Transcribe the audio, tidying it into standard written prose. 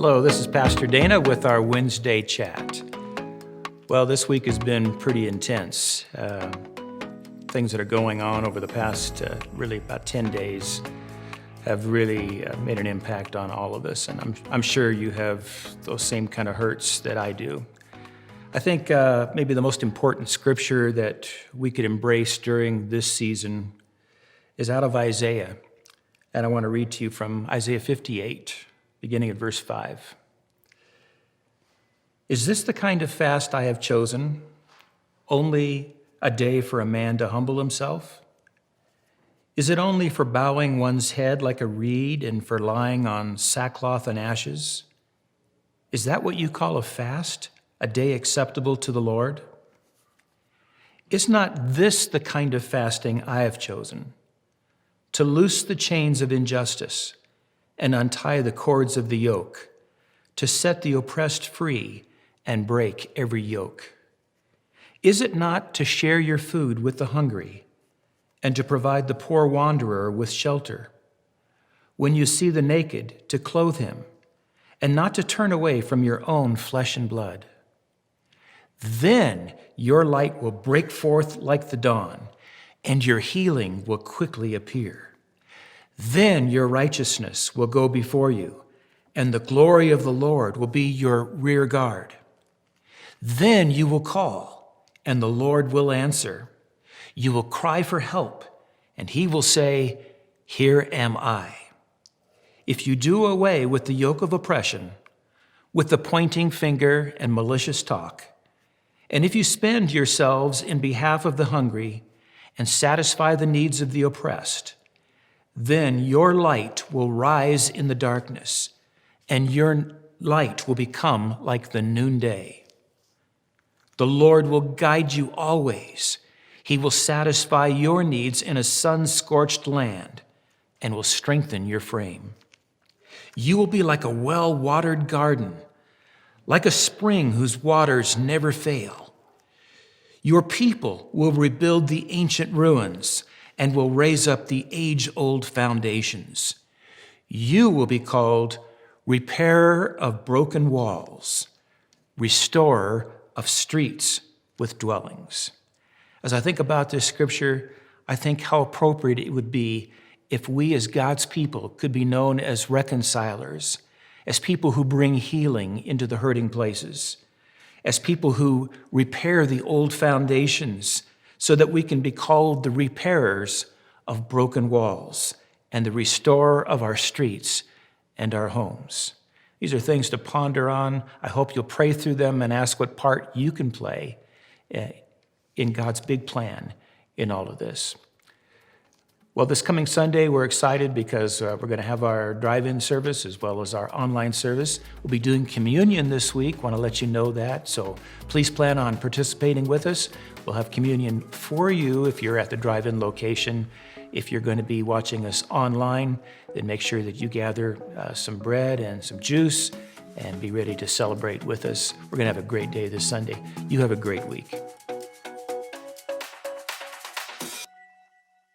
Hello, this is Pastor Dana with our Wednesday chat. Well, this week has been pretty intense. Things that are going on over the past really about 10 days have really made an impact on all of us, and I'm sure you have those same kind of hurts that I do. I think maybe the most important scripture that we could embrace during this season is out of Isaiah, and I want to read to you from Isaiah 58, beginning at verse 5. Is this the kind of fast I have chosen, only a day for a man to humble himself? Is it only for bowing one's head like a reed and for lying on sackcloth and ashes? Is that what you call a fast, a day acceptable to the Lord? Is not this the kind of fasting I have chosen, to loose the chains of injustice and untie the cords of the yoke, to set the oppressed free and break every yoke? Is it not to share your food with the hungry and to provide the poor wanderer with shelter? When you see the naked, to clothe him and not to turn away from your own flesh and blood? Then your light will break forth like the dawn, and your healing will quickly appear. Then your righteousness will go before you, and the glory of the Lord will be your rear guard. Then you will call, and the Lord will answer. You will cry for help, and he will say, "Here am I." If you do away with the yoke of oppression, with the pointing finger and malicious talk, and if you spend yourselves in behalf of the hungry and satisfy the needs of the oppressed, then your light will rise in the darkness, and your light will become like the noonday. The Lord will guide you always. He will satisfy your needs in a sun-scorched land and will strengthen your frame. You will be like a well-watered garden, like a spring whose waters never fail. Your people will rebuild the ancient ruins and will raise up the age-old foundations. You will be called repairer of broken walls, restorer of streets with dwellings. As I think about this scripture, I think how appropriate it would be if we as God's people could be known as reconcilers, as people who bring healing into the hurting places, as people who repair the old foundations so that we can be called the repairers of broken walls and the restorer of our streets and our homes. These are things to ponder on. I hope you'll pray through them and ask what part you can play in God's big plan in all of this. Well, this coming Sunday, we're excited because we're going to have our drive-in service as well as our online service. We'll be doing communion this week. Want to let you know that. So please plan on participating with us. We'll have communion for you if you're at the drive-in location. If you're going to be watching us online, then make sure that you gather some bread and some juice and be ready to celebrate with us. We're going to have a great day this Sunday. You have a great week.